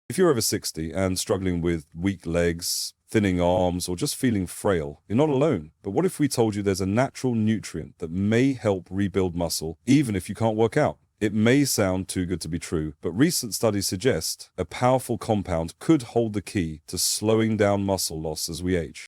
If you're over 60 and struggling with weak legs, thinning arms, or just feeling frail, you're not alone. But what if we told you there's a natural nutrient that may help rebuild muscle even if you can't work out? It may sound too good to be true, but recent studies suggest a powerful compound could hold the key to slowing down muscle loss as we age.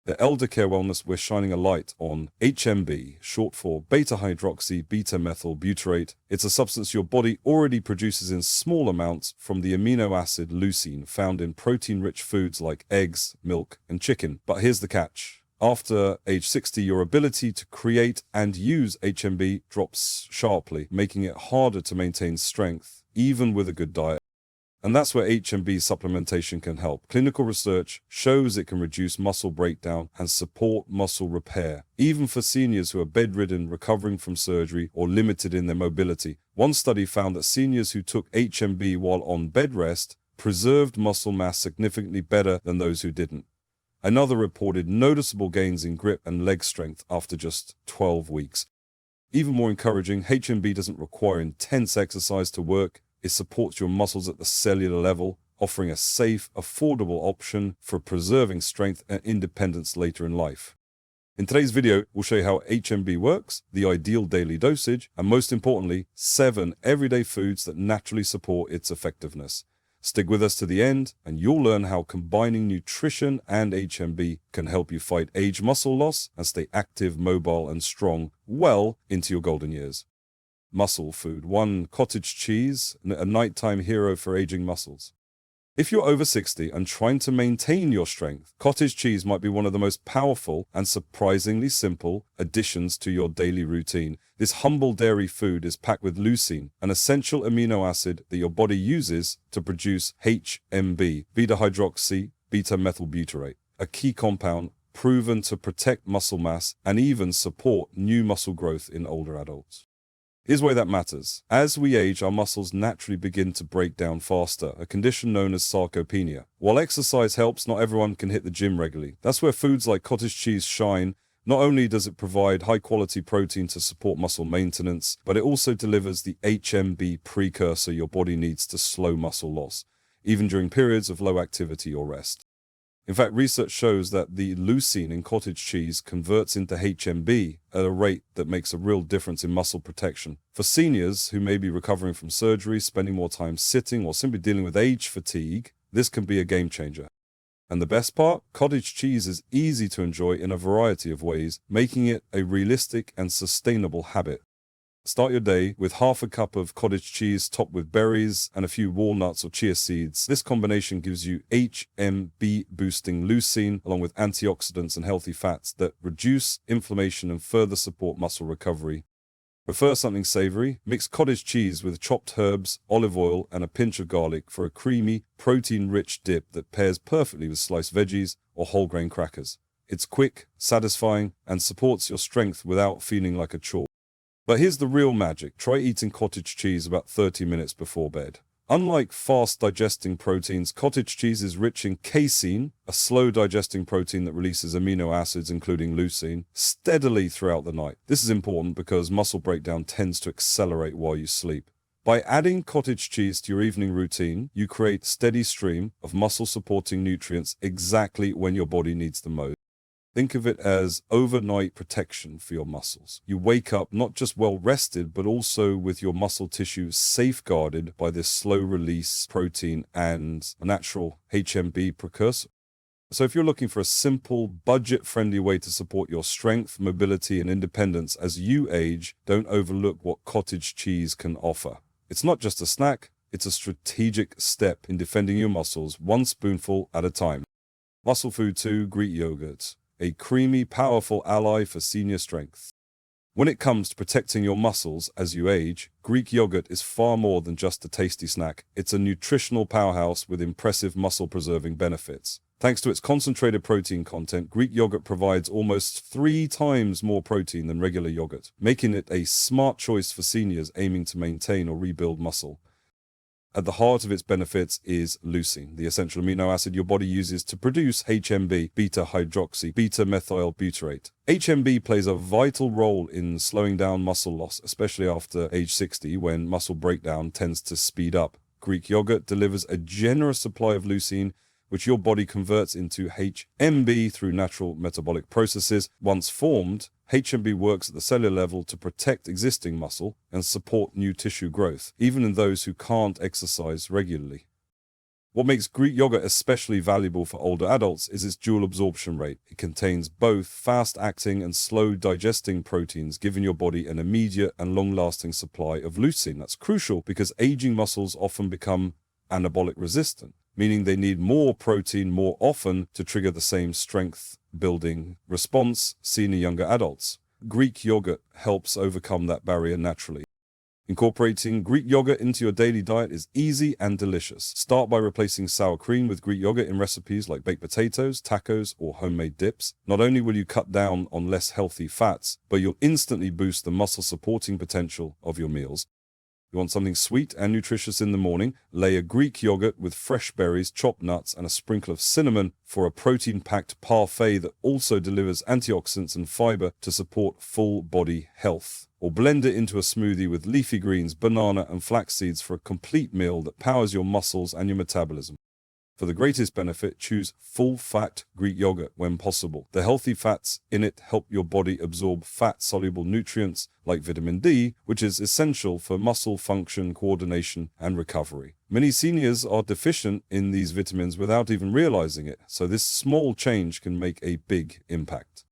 At Elder Care Wellness, we're shining a light on HMB, short for beta-hydroxy beta-methyl butyrate. It's a substance your body already produces in small amounts from the amino acid leucine found in protein-rich foods like eggs, milk, and chicken. But here's the catch. After age 60, your ability to create and use HMB drops sharply, making it harder to maintain strength, even with a good diet. And that's where HMB supplementation can help. Clinical research shows it can reduce muscle breakdown and support muscle repair, even for seniors who are bedridden, recovering from surgery, or limited in their mobility. One study found that seniors who took HMB while on bed rest preserved muscle mass significantly better than those who didn't. Another reported noticeable gains in grip and leg strength after just 12 weeks. Even more encouraging, HMB doesn't require intense exercise to work. It supports your muscles at the cellular level, offering a safe, affordable option for preserving strength and independence later in life. In today's video, we'll show you how HMB works, the ideal daily dosage, and most importantly, 7 everyday foods that naturally support its effectiveness. Stick with us to the end, and you'll learn how combining nutrition and HMB can help you fight age muscle loss and stay active, mobile, and strong well into your golden years. Muscle food. 1. Cottage cheese, a nighttime hero for aging muscles. If you're over 60 and trying to maintain your strength, cottage cheese might be one of the most powerful and surprisingly simple additions to your daily routine. This humble dairy food is packed with leucine, an essential amino acid that your body uses to produce HMB, beta-hydroxy beta-methyl butyrate, a key compound proven to protect muscle mass and even support new muscle growth in older adults. Here's why that matters. As we age, our muscles naturally begin to break down faster, a condition known as sarcopenia. While exercise helps, not everyone can hit the gym regularly. That's where foods like cottage cheese shine. Not only does it provide high-quality protein to support muscle maintenance, but it also delivers the HMB precursor your body needs to slow muscle loss, even during periods of low activity or rest. In fact, research shows that the leucine in cottage cheese converts into HMB at a rate that makes a real difference in muscle protection. For seniors who may be recovering from surgery, spending more time sitting, or simply dealing with age fatigue, this can be a game changer. And the best part? Cottage cheese is easy to enjoy in a variety of ways, making it a realistic and sustainable habit. Start your day with half a cup of cottage cheese topped with berries and a few walnuts or chia seeds. This combination gives you HMB-boosting leucine along with antioxidants and healthy fats that reduce inflammation and further support muscle recovery. Prefer something savory? Mix cottage cheese with chopped herbs, olive oil, and a pinch of garlic for a creamy, protein-rich dip that pairs perfectly with sliced veggies or whole grain crackers. It's quick, satisfying, and supports your strength without feeling like a chore. But here's the real magic. Try eating cottage cheese about 30 minutes before bed. Unlike fast-digesting proteins, cottage cheese is rich in casein, a slow-digesting protein that releases amino acids, including leucine, steadily throughout the night. This is important because muscle breakdown tends to accelerate while you sleep. By adding cottage cheese to your evening routine, you create a steady stream of muscle-supporting nutrients exactly when your body needs them most. Think of it as overnight protection for your muscles. You wake up not just well rested, but also with your muscle tissue safeguarded by this slow release protein and a natural HMB precursor. So if you're looking for a simple, budget-friendly way to support your strength, mobility, and independence as you age, don't overlook what cottage cheese can offer. It's not just a snack, it's a strategic step in defending your muscles, one spoonful at a time. Muscle food 2, Greek yogurt. A creamy, powerful ally for senior strength. When it comes to protecting your muscles as you age, Greek yogurt is far more than just a tasty snack. It's a nutritional powerhouse with impressive muscle-preserving benefits. Thanks to its concentrated protein content, Greek yogurt provides almost 3 times more protein than regular yogurt, making it a smart choice for seniors aiming to maintain or rebuild muscle. At the heart of its benefits is leucine, the essential amino acid your body uses to produce HMB, beta-hydroxy beta-methyl butyrate. HMB plays a vital role in slowing down muscle loss, especially after age 60 when muscle breakdown tends to speed up. Greek yogurt delivers a generous supply of leucine, which your body converts into HMB through natural metabolic processes. Once formed, HMB works at the cellular level to protect existing muscle and support new tissue growth, even in those who can't exercise regularly. What makes Greek yogurt especially valuable for older adults is its dual absorption rate. It contains both fast-acting and slow-digesting proteins, giving your body an immediate and long-lasting supply of leucine. That's crucial because aging muscles often become anabolic resistant, meaning they need more protein more often to trigger the same strength-building response seen in younger adults. Greek yogurt helps overcome that barrier naturally. Incorporating Greek yogurt into your daily diet is easy and delicious. Start by replacing sour cream with Greek yogurt in recipes like baked potatoes, tacos, or homemade dips. Not only will you cut down on less healthy fats, but you'll instantly boost the muscle-supporting potential of your meals. You want something sweet and nutritious in the morning? Layer Greek yogurt with fresh berries, chopped nuts, and a sprinkle of cinnamon for a protein-packed parfait that also delivers antioxidants and fiber to support full-body health. Or blend it into a smoothie with leafy greens, banana, and flax seeds for a complete meal that powers your muscles and your metabolism. For the greatest benefit, choose full-fat Greek yogurt when possible. The healthy fats in it help your body absorb fat-soluble nutrients like vitamin D, which is essential for muscle function, coordination, and recovery. Many seniors are deficient in these vitamins without even realizing it, so this small change can make a big impact.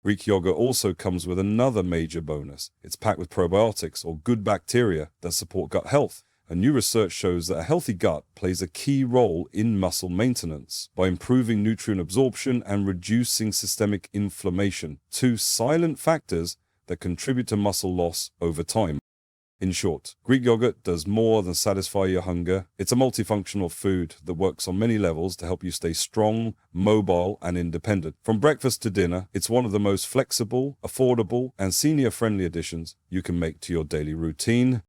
Greek yogurt also comes with another major bonus. It's packed with probiotics, or good bacteria, that support gut health. And new research shows that a healthy gut plays a key role in muscle maintenance by improving nutrient absorption and reducing systemic inflammation, two silent factors that contribute to muscle loss over time. In short, Greek yogurt does more than satisfy your hunger. It's a multifunctional food that works on many levels to help you stay strong, mobile, and independent. From breakfast to dinner, it's one of the most flexible, affordable, and senior-friendly additions you can make to your daily routine.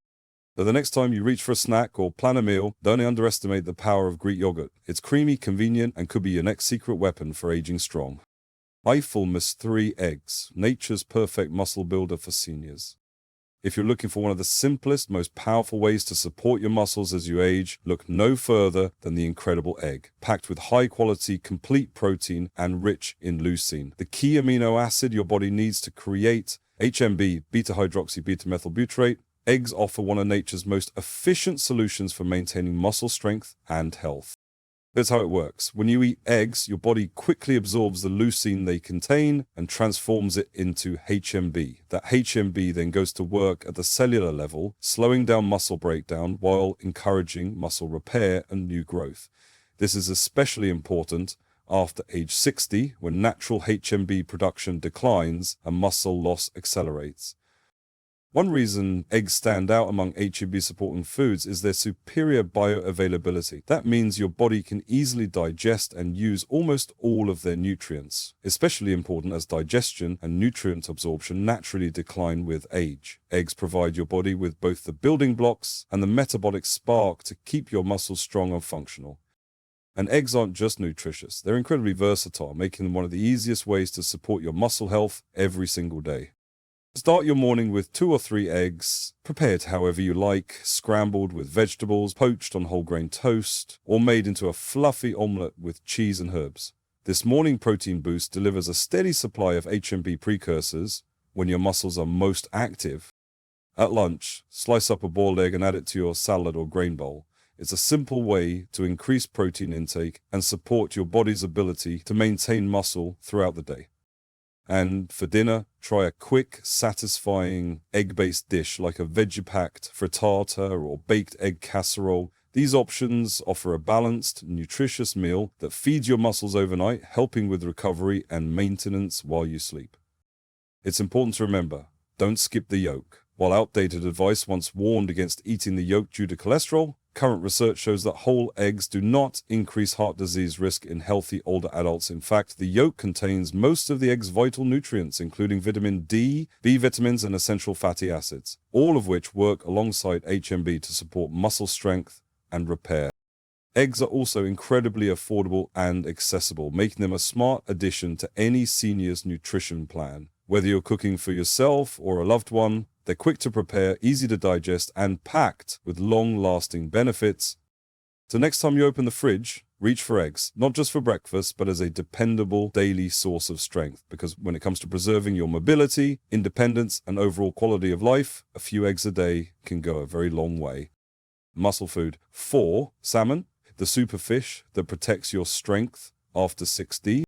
So the next time you reach for a snack or plan a meal, don't underestimate the power of Greek yogurt. It's creamy, convenient, and could be your next secret weapon for aging strong. High-fullness 3 eggs, nature's perfect muscle builder for seniors. If you're looking for one of the simplest, most powerful ways to support your muscles as you age, look no further than the incredible egg, packed with high-quality, complete protein and rich in leucine, the key amino acid your body needs to create HMB, beta-hydroxybeta-methylbutyrate. Eggs offer one of nature's most efficient solutions for maintaining muscle strength and health. Here's how it works. When you eat eggs, your body quickly absorbs the leucine they contain and transforms it into HMB. That HMB then goes to work at the cellular level, slowing down muscle breakdown while encouraging muscle repair and new growth. This is especially important after age 60, when natural HMB production declines and muscle loss accelerates. One reason eggs stand out among HMB-supporting foods is their superior bioavailability. That means your body can easily digest and use almost all of their nutrients, especially important as digestion and nutrient absorption naturally decline with age. Eggs provide your body with both the building blocks and the metabolic spark to keep your muscles strong and functional. And eggs aren't just nutritious, they're incredibly versatile, making them one of the easiest ways to support your muscle health every single day. Start your morning with 2 or 3 eggs, prepared however you like, scrambled with vegetables, poached on whole grain toast, or made into a fluffy omelette with cheese and herbs. This morning protein boost delivers a steady supply of HMB precursors when your muscles are most active. At lunch, slice up a boiled egg and add it to your salad or grain bowl. It's a simple way to increase protein intake and support your body's ability to maintain muscle throughout the day. And for dinner, try a quick, satisfying egg-based dish like a veggie-packed frittata or baked egg casserole. These options offer a balanced, nutritious meal that feeds your muscles overnight, helping with recovery and maintenance while you sleep. It's important to remember, don't skip the yolk. While outdated advice once warned against eating the yolk due to cholesterol, current research shows that whole eggs do not increase heart disease risk in healthy older adults. In fact, the yolk contains most of the egg's vital nutrients, including vitamin D, B vitamins, and essential fatty acids, all of which work alongside HMB to support muscle strength and repair. Eggs are also incredibly affordable and accessible, making them a smart addition to any senior's nutrition plan. Whether you're cooking for yourself or a loved one, they're quick to prepare, easy to digest, and packed with long-lasting benefits. So next time you open the fridge, reach for eggs, not just for breakfast, but as a dependable daily source of strength. Because when it comes to preserving your mobility, independence, and overall quality of life, a few eggs a day can go a very long way. Muscle food. 4. Salmon, the superfish that protects your strength after 60.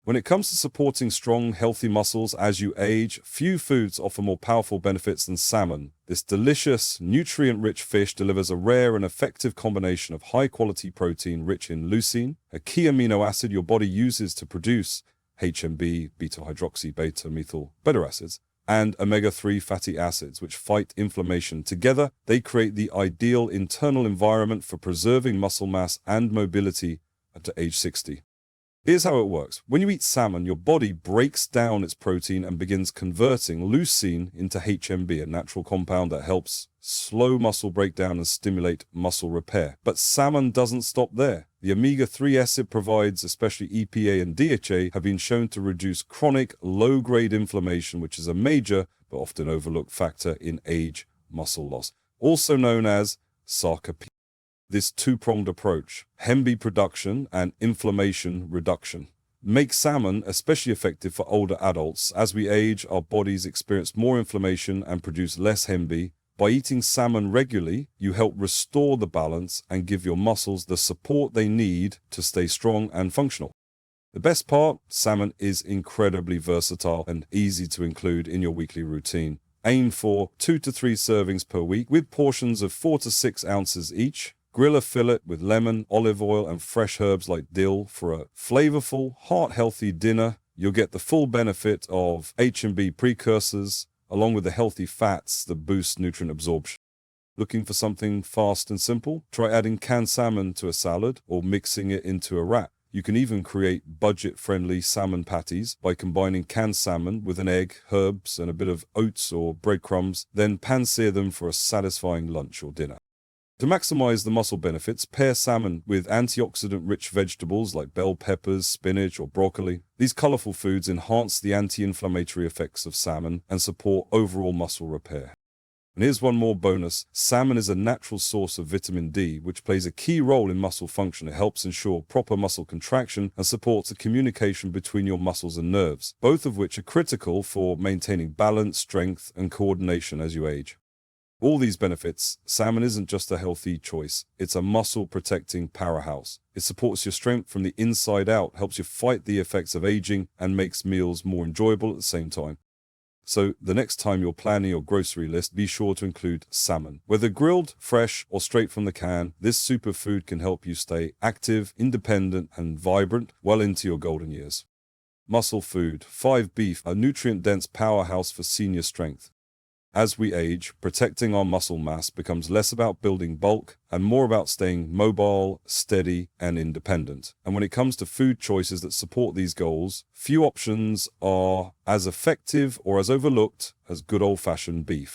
When it comes to supporting strong, healthy muscles as you age, few foods offer more powerful benefits than salmon. This delicious, nutrient-rich fish delivers a rare and effective combination of high-quality protein rich in leucine, a key amino acid your body uses to produce HMB, beta-hydroxy, beta-methyl beta acids, and omega-3 fatty acids, which fight inflammation. Together, they create the ideal internal environment for preserving muscle mass and mobility up to age 60. Here's how it works. When you eat salmon, your body breaks down its protein and begins converting leucine into HMB, a natural compound that helps slow muscle breakdown and stimulate muscle repair. But salmon doesn't stop there. The omega-3 acid provides, especially EPA and DHA, have been shown to reduce chronic, low-grade inflammation, which is a major but often overlooked factor in age muscle loss, also known as sarcopenia. This two-pronged approach, HMB production and inflammation reduction, makes salmon especially effective for older adults. As we age, our bodies experience more inflammation and produce less HMB. By eating salmon regularly, you help restore the balance and give your muscles the support they need to stay strong and functional. The best part, salmon is incredibly versatile and easy to include in your weekly routine. Aim for 2 to 3 servings per week with portions of 4 to 6 ounces each. Grill a fillet with lemon, olive oil, and fresh herbs like dill for a flavorful, heart-healthy dinner. You'll get the full benefit of HMB precursors, along with the healthy fats that boost nutrient absorption. Looking for something fast and simple? Try adding canned salmon to a salad or mixing it into a wrap. You can even create budget-friendly salmon patties by combining canned salmon with an egg, herbs, and a bit of oats or breadcrumbs, then pan-sear them for a satisfying lunch or dinner. To maximize the muscle benefits, pair salmon with antioxidant-rich vegetables like bell peppers, spinach, or broccoli. These colorful foods enhance the anti-inflammatory effects of salmon and support overall muscle repair. And here's one more bonus. Salmon is a natural source of vitamin D, which plays a key role in muscle function. It helps ensure proper muscle contraction and supports the communication between your muscles and nerves, both of which are critical for maintaining balance, strength, and coordination as you age. All these benefits, salmon isn't just a healthy choice, it's a muscle-protecting powerhouse. It supports your strength from the inside out, helps you fight the effects of aging, and makes meals more enjoyable at the same time. So the next time you're planning your grocery list, be sure to include salmon. Whether grilled, fresh, or straight from the can, this superfood can help you stay active, independent, and vibrant well into your golden years. Muscle food. 5. Beef, a nutrient-dense powerhouse for senior strength. As we age, protecting our muscle mass becomes less about building bulk and more about staying mobile, steady, and independent. And when it comes to food choices that support these goals, few options are as effective or as overlooked as good old-fashioned beef.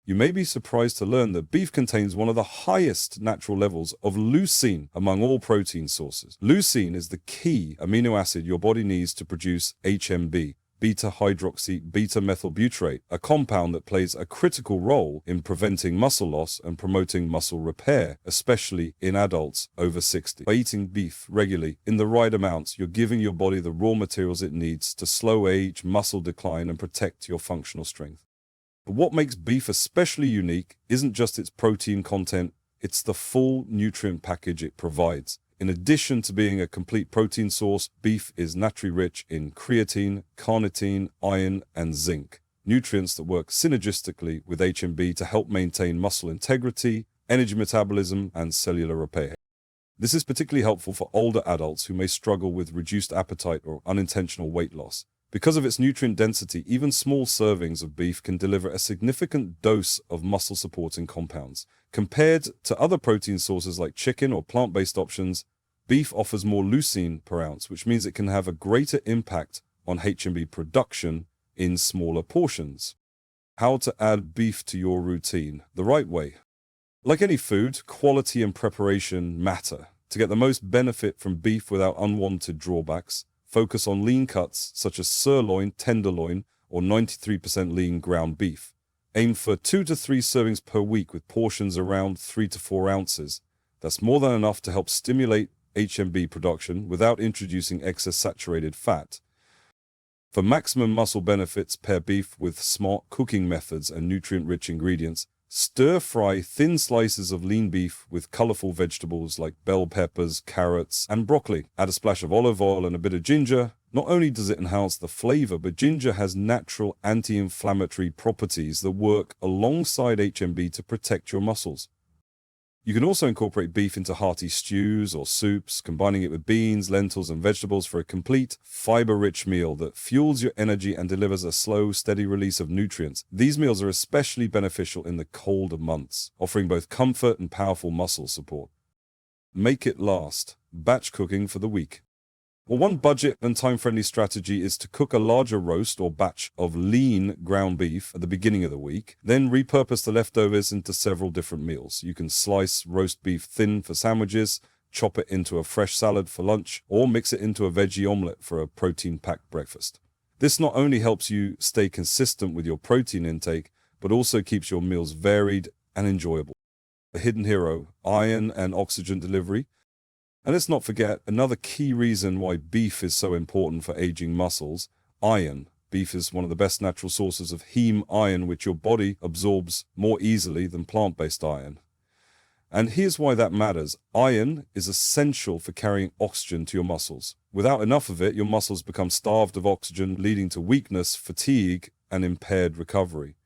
You may be surprised to learn that beef contains one of the highest natural levels of leucine among all protein sources. Leucine is the key amino acid your body needs to produce HMB, beta-hydroxy beta-methylbutyrate, a compound that plays a critical role in preventing muscle loss and promoting muscle repair, especially in adults over 60. By eating beef regularly in the right amounts, you're giving your body the raw materials it needs to slow age, muscle decline, and protect your functional strength. But what makes beef especially unique isn't just its protein content, it's the full nutrient package it provides. In addition to being a complete protein source, beef is naturally rich in creatine, carnitine, iron, and zinc, nutrients that work synergistically with HMB to help maintain muscle integrity, energy metabolism, and cellular repair. This is particularly helpful for older adults who may struggle with reduced appetite or unintentional weight loss. Because of its nutrient density, even small servings of beef can deliver a significant dose of muscle-supporting compounds. Compared to other protein sources like chicken or plant-based options, beef offers more leucine per ounce, which means it can have a greater impact on HMB production in smaller portions. How to add beef to your routine the right way. Like any food, quality and preparation matter. To get the most benefit from beef without unwanted drawbacks, focus on lean cuts such as sirloin, tenderloin, or 93% lean ground beef. Aim for 2 to 3 servings per week with portions around 3 to 4 ounces. That's more than enough to help stimulate HMB production without introducing excess saturated fat. For maximum muscle benefits, pair beef with smart cooking methods and nutrient-rich ingredients. Stir-fry thin slices of lean beef with colorful vegetables like bell peppers, carrots, and broccoli. Add a splash of olive oil and a bit of ginger. Not only does it enhance the flavor, but ginger has natural anti-inflammatory properties that work alongside HMB to protect your muscles. You can also incorporate beef into hearty stews or soups, combining it with beans, lentils, and vegetables for a complete, fiber-rich meal that fuels your energy and delivers a slow, steady release of nutrients. These meals are especially beneficial in the colder months, offering both comfort and powerful muscle support. Make it last. Batch cooking for the week. Well, one budget and time-friendly strategy is to cook a larger roast or batch of lean ground beef at the beginning of the week, then repurpose the leftovers into several different meals. You can slice roast beef thin for sandwiches, chop it into a fresh salad for lunch, or mix it into a veggie omelette for a protein-packed breakfast. This not only helps you stay consistent with your protein intake, but also keeps your meals varied and enjoyable. A hidden hero, iron and oxygen delivery. And let's not forget another key reason why beef is so important for aging muscles: iron. Beef is one of the best natural sources of heme iron, which your body absorbs more easily than plant-based iron. And here's why that matters. Iron is essential for carrying oxygen to your muscles. Without enough of it, your muscles become starved of oxygen, leading to weakness, fatigue, and impaired recovery.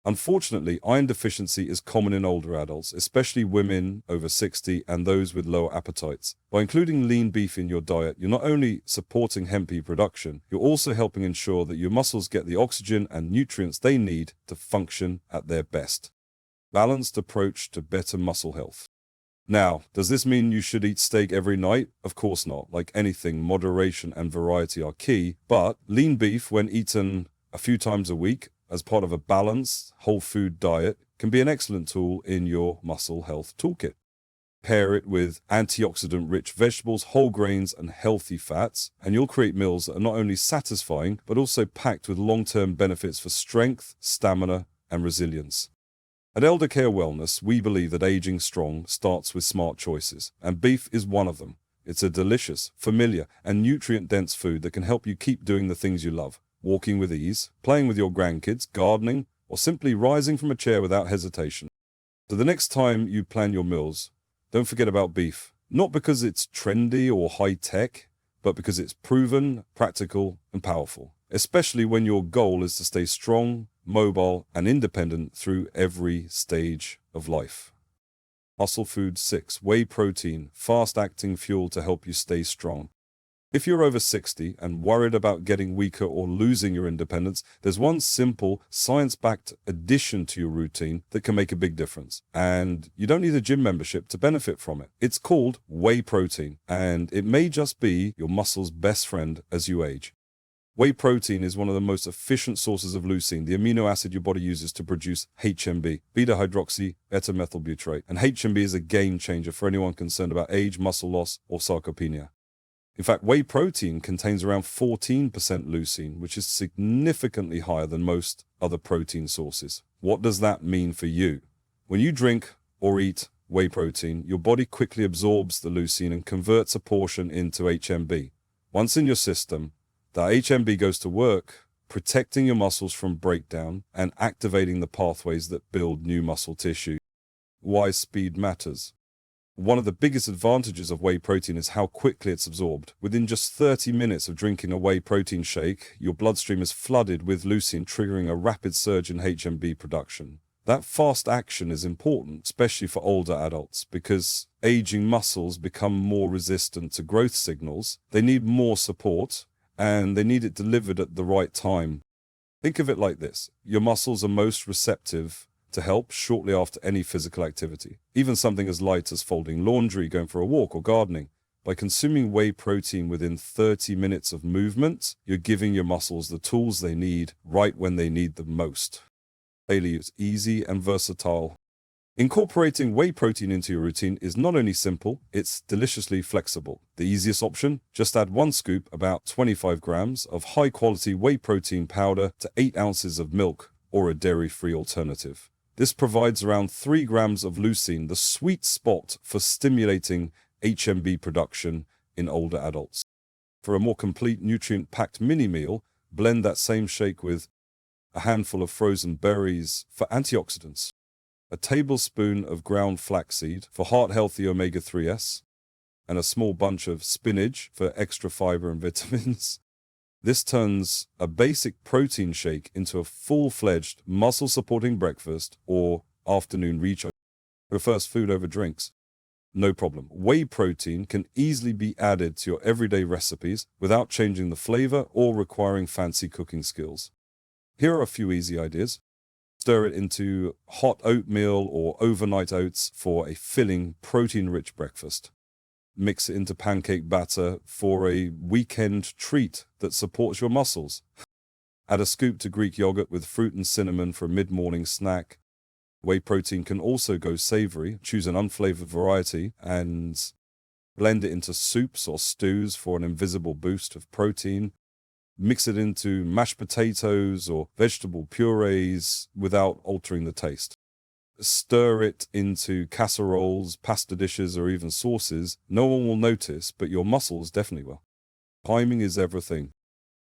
Unfortunately, iron deficiency is common in older adults, especially women over 60 and those with lower appetites. By including lean beef in your diet, you're not only supporting hemp production, you're also helping ensure that your muscles get the oxygen and nutrients they need to function at their best. Balanced approach to better muscle health. Now, does this mean you should eat steak every night? Of course not. Like anything, moderation and variety are key, but lean beef, when eaten a few times a week, as part of a balanced, whole food diet, can be an excellent tool in your muscle health toolkit. Pair it with antioxidant-rich vegetables, whole grains, and healthy fats, and you'll create meals that are not only satisfying, but also packed with long-term benefits for strength, stamina, and resilience. At Elder Care Wellness, we believe that aging strong starts with smart choices, and beef is one of them. It's a delicious, familiar, and nutrient-dense food that can help you keep doing the things you love. Walking with ease, playing with your grandkids, gardening, or simply rising from a chair without hesitation. So the next time you plan your meals, don't forget about beef. Not because it's trendy or high-tech, but because it's proven, practical, and powerful. Especially when your goal is to stay strong, mobile, and independent through every stage of life. Muscle Food 6. Whey protein, fast-acting fuel to help you stay strong. If you're over 60 and worried about getting weaker or losing your independence, there's one simple, science-backed addition to your routine that can make a big difference. And you don't need a gym membership to benefit from it. It's called whey protein, and it may just be your muscle's best friend as you age. Whey protein is one of the most efficient sources of leucine, the amino acid your body uses to produce HMB, beta-hydroxy beta-methylbutyrate. And HMB is a game changer for anyone concerned about age, muscle loss, or sarcopenia. In fact, whey protein contains around 14% leucine, which is significantly higher than most other protein sources. What does that mean for you? When you drink or eat whey protein, your body quickly absorbs the leucine and converts a portion into HMB. Once in your system, that HMB goes to work, protecting your muscles from breakdown and activating the pathways that build new muscle tissue. Why speed matters. One of the biggest advantages of whey protein is how quickly it's absorbed. Within just 30 minutes of drinking a whey protein shake, your bloodstream is flooded with leucine, triggering a rapid surge in HMB production. That fast action is important, especially for older adults, because aging muscles become more resistant to growth signals. They need more support, and they need it delivered at the right time. Think of it like this. Your muscles are most receptive to help shortly after any physical activity, even something as light as folding laundry, going for a walk, or gardening. By consuming whey protein within 30 minutes of movement, you're giving your muscles the tools they need right when they need them most. Daily is easy and versatile. Incorporating whey protein into your routine is not only simple, it's deliciously flexible. The easiest option? Just add 1 scoop, about 25 grams, of high-quality whey protein powder to 8 ounces of milk or a dairy-free alternative. This provides around 3 grams of leucine, the sweet spot for stimulating HMB production in older adults. For a more complete nutrient-packed mini meal, blend that same shake with a handful of frozen berries for antioxidants, a tablespoon of ground flaxseed for heart-healthy omega-3s, and a small bunch of spinach for extra fiber and vitamins. This turns a basic protein shake into a full-fledged muscle-supporting breakfast or afternoon recharge. Prefers food over drinks? No problem. Whey protein can easily be added to your everyday recipes without changing the flavor or requiring fancy cooking skills. Here are a few easy ideas. Stir it into hot oatmeal or overnight oats for a filling, protein-rich breakfast. Mix it into pancake batter for a weekend treat that supports your muscles. Add a scoop to Greek yogurt with fruit and cinnamon for a mid-morning snack. Whey protein can also go savory. Choose an unflavored variety and blend it into soups or stews for an invisible boost of protein. Mix it into mashed potatoes or vegetable purees without altering the taste. Stir it into casseroles, pasta dishes, or even sauces. No one will notice, but your muscles definitely will. Timing is everything.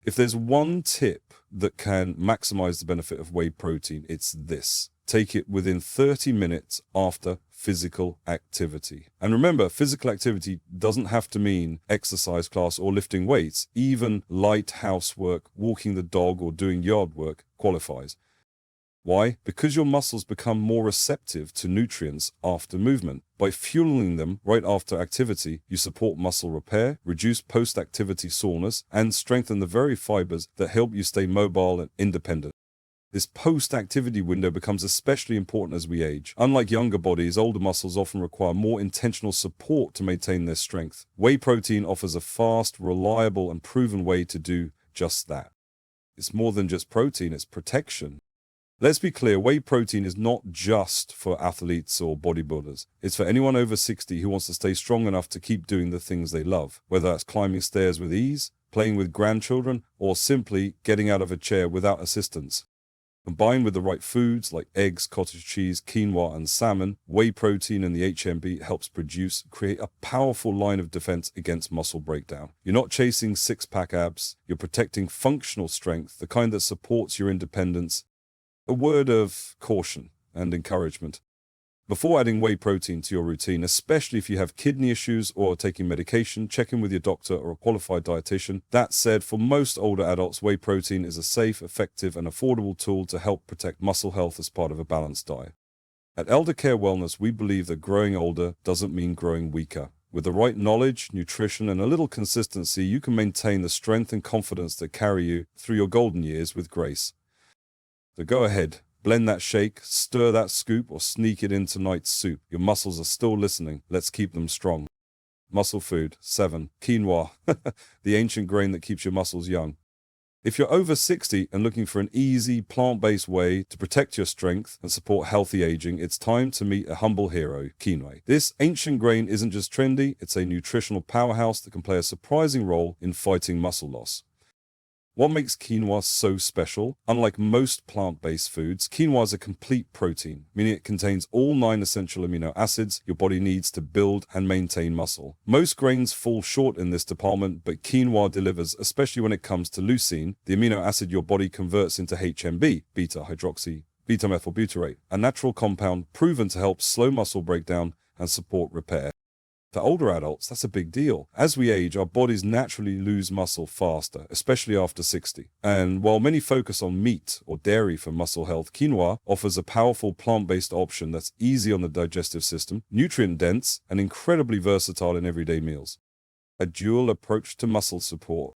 If there's one tip that can maximize the benefit of whey protein, it's this. Take it within 30 minutes after physical activity. And remember, physical activity doesn't have to mean exercise class or lifting weights. Even light housework, walking the dog, or doing yard work qualifies. Why? Because your muscles become more receptive to nutrients after movement. By fueling them right after activity, you support muscle repair, reduce post-activity soreness, and strengthen the very fibers that help you stay mobile and independent. This post-activity window becomes especially important as we age. Unlike younger bodies, older muscles often require more intentional support to maintain their strength. Whey protein offers a fast, reliable, and proven way to do just that. It's more than just protein, it's protection. Let's be clear, whey protein is not just for athletes or bodybuilders. It's for anyone over 60 who wants to stay strong enough to keep doing the things they love, whether that's climbing stairs with ease, playing with grandchildren, or simply getting out of a chair without assistance. Combined with the right foods like eggs, cottage cheese, quinoa, and salmon, whey protein and the HMB helps create a powerful line of defense against muscle breakdown. You're not chasing six-pack abs, you're protecting functional strength, the kind that supports your independence. A word of caution and encouragement. Before adding whey protein to your routine, especially if you have kidney issues or are taking medication, check in with your doctor or a qualified dietitian. That said, for most older adults, whey protein is a safe, effective, and affordable tool to help protect muscle health as part of a balanced diet. At Elder Care Wellness, we believe that growing older doesn't mean growing weaker. With the right knowledge, nutrition, and a little consistency, you can maintain the strength and confidence that carry you through your golden years with grace. So go ahead, blend that shake, stir that scoop, or sneak it in tonight's soup. Your muscles are still listening. Let's keep them strong. Muscle food. 7. Quinoa, the ancient grain that keeps your muscles young. If you're over 60 and looking for an easy, plant-based way to protect your strength and support healthy aging, it's time to meet a humble hero, quinoa. This ancient grain isn't just trendy, it's a nutritional powerhouse that can play a surprising role in fighting muscle loss. What makes quinoa so special? Unlike most plant-based foods, quinoa is a complete protein, meaning it contains all 9 essential amino acids your body needs to build and maintain muscle. Most grains fall short in this department, but quinoa delivers, especially when it comes to leucine, the amino acid your body converts into HMB, beta-hydroxybutyrate, a natural compound proven to help slow muscle breakdown and support repair. For older adults, that's a big deal. As we age, our bodies naturally lose muscle faster, especially after 60. And while many focus on meat or dairy for muscle health, quinoa offers a powerful plant-based option that's easy on the digestive system, nutrient-dense, and incredibly versatile in everyday meals. A dual approach to muscle support.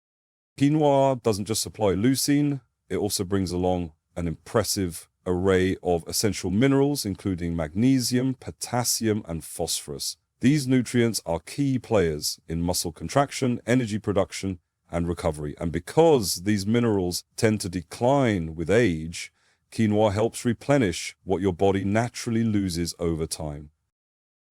Quinoa doesn't just supply leucine, it also brings along an impressive array of essential minerals, including magnesium, potassium, and phosphorus. These nutrients are key players in muscle contraction, energy production, and recovery. And because these minerals tend to decline with age, quinoa helps replenish what your body naturally loses over time.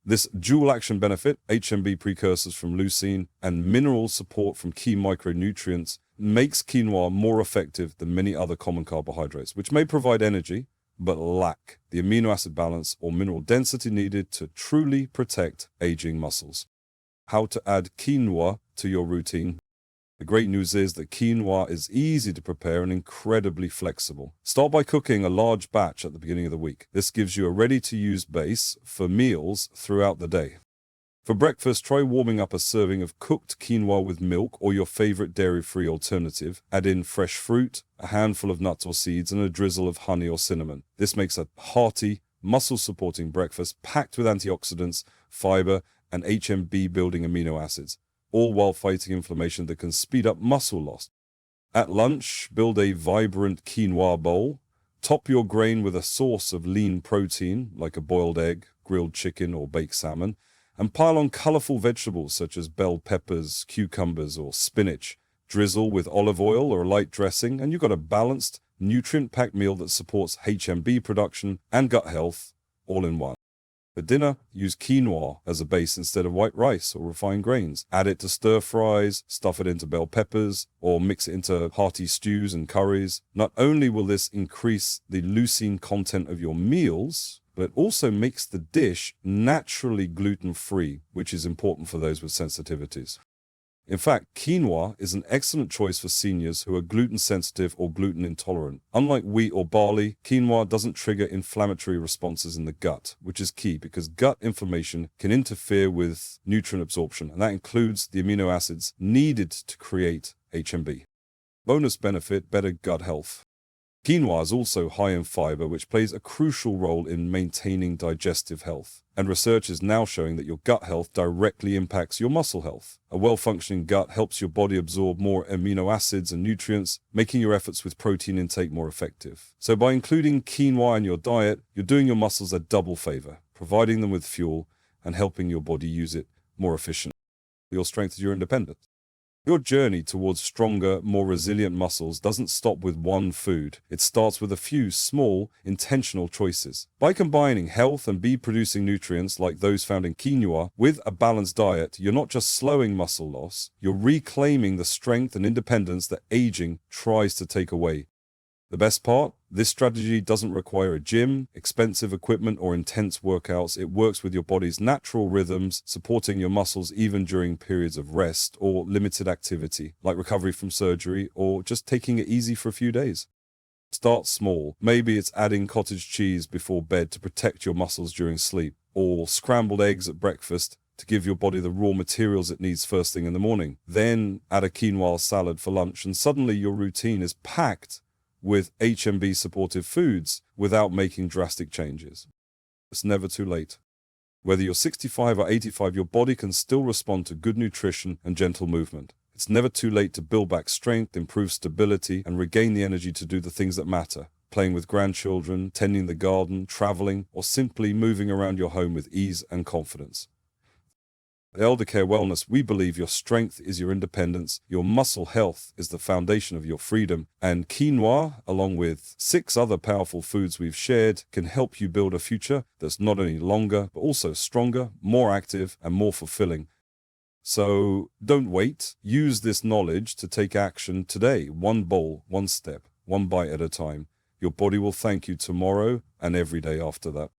This dual action benefit, HMB precursors from leucine and mineral support from key micronutrients, makes quinoa more effective than many other common carbohydrates, which may provide energy, but lack the amino acid balance or mineral density needed to truly protect aging muscles. How to add quinoa to your routine. The great news is that quinoa is easy to prepare and incredibly flexible. Start by cooking a large batch at the beginning of the week. This gives you a ready-to-use base for meals throughout the day. For breakfast, try warming up a serving of cooked quinoa with milk or your favorite dairy-free alternative. Add in fresh fruit, a handful of nuts or seeds, and a drizzle of honey or cinnamon. This makes a hearty, muscle-supporting breakfast packed with antioxidants, fiber, and HMB-building amino acids, all while fighting inflammation that can speed up muscle loss. At lunch, build a vibrant quinoa bowl. Top your grain with a source of lean protein, like a boiled egg, grilled chicken, or baked salmon, and pile on colorful vegetables such as bell peppers, cucumbers, or spinach. Drizzle with olive oil or a light dressing, and you've got a balanced, nutrient-packed meal that supports HMB production and gut health all in one. For dinner, use quinoa as a base instead of white rice or refined grains. Add it to stir fries, stuff it into bell peppers, or mix it into hearty stews and curries. Not only will this increase the leucine content of your meals, but it also makes the dish naturally gluten-free, which is important for those with sensitivities. In fact, quinoa is an excellent choice for seniors who are gluten-sensitive or gluten intolerant. Unlike wheat or barley, quinoa doesn't trigger inflammatory responses in the gut, which is key because gut inflammation can interfere with nutrient absorption, and that includes the amino acids needed to create HMB. Bonus benefit, better gut health. Quinoa is also high in fiber, which plays a crucial role in maintaining digestive health. And research is now showing that your gut health directly impacts your muscle health. A well-functioning gut helps your body absorb more amino acids and nutrients, making your efforts with protein intake more effective. So by including quinoa in your diet, you're doing your muscles a double favor, providing them with fuel and helping your body use it more efficiently. Your strength is your independence. Your journey towards stronger, more resilient muscles doesn't stop with one food. It starts with a few small, intentional choices. By combining health and bee-producing nutrients like those found in quinoa with a balanced diet, you're not just slowing muscle loss, you're reclaiming the strength and independence that aging tries to take away. The best part? This strategy doesn't require a gym, expensive equipment, or intense workouts. It works with your body's natural rhythms, supporting your muscles even during periods of rest or limited activity, like recovery from surgery or just taking it easy for a few days. Start small. Maybe it's adding cottage cheese before bed to protect your muscles during sleep, or scrambled eggs at breakfast to give your body the raw materials it needs first thing in the morning. Then add a quinoa salad for lunch, and suddenly your routine is packed with HMB supportive foods without making drastic changes. It's never too late. Whether you're 65 or 85, your body can still respond to good nutrition and gentle movement. It's never too late to build back strength, improve stability, and regain the energy to do the things that matter. Playing with grandchildren, tending the garden, traveling, or simply moving around your home with ease and confidence. At Elder Care Wellness, we believe your strength is your independence, your muscle health is the foundation of your freedom, and quinoa, along with 6 other powerful foods we've shared, can help you build a future that's not only longer, but also stronger, more active, and more fulfilling. So don't wait. Use this knowledge to take action today, one bowl, one step, one bite at a time. Your body will thank you tomorrow and every day after that.